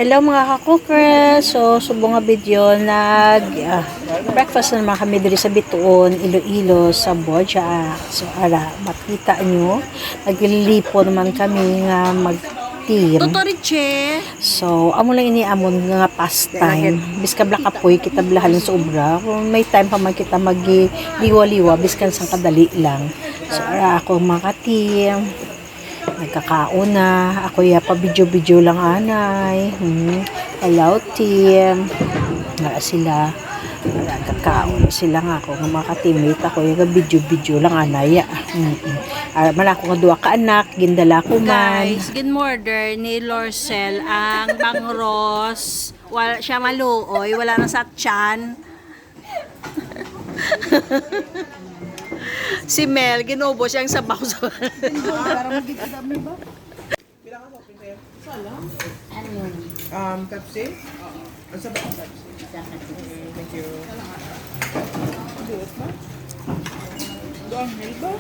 Hello mga ka-cookers! So, subong nga video, breakfast na naman kami diri sa Bituon, Iloilo, sa Boja. So, ara, makita nyo, naglilipo naman kami nga mag-team. Tutoriche! So, amo lang ini amon nga pastime. Biska bla kapoy, kita blahan sa obra. Kung may time pa man kita mag-liwa-liwa, biskan sang kadali lang. So, ara, ako mga ka-team. Nagkakaon na. Ako ya pa video-video lang anay. Hello team. Nga sila. Nagkakaon sila nga ako. Nga mga ka-teammate ako. Yung video-video lang anay. Man ako nga duwa ka anak. Gindala ko man. Guys, ginmorder ni Lorcel ang bangros. Siya maluoy, wala na sa tiyan. Si Mel, ginubo siyang sabaw sa... Pepsi? Ang sabi ko Pepsi. Thank you. Doon, Melba?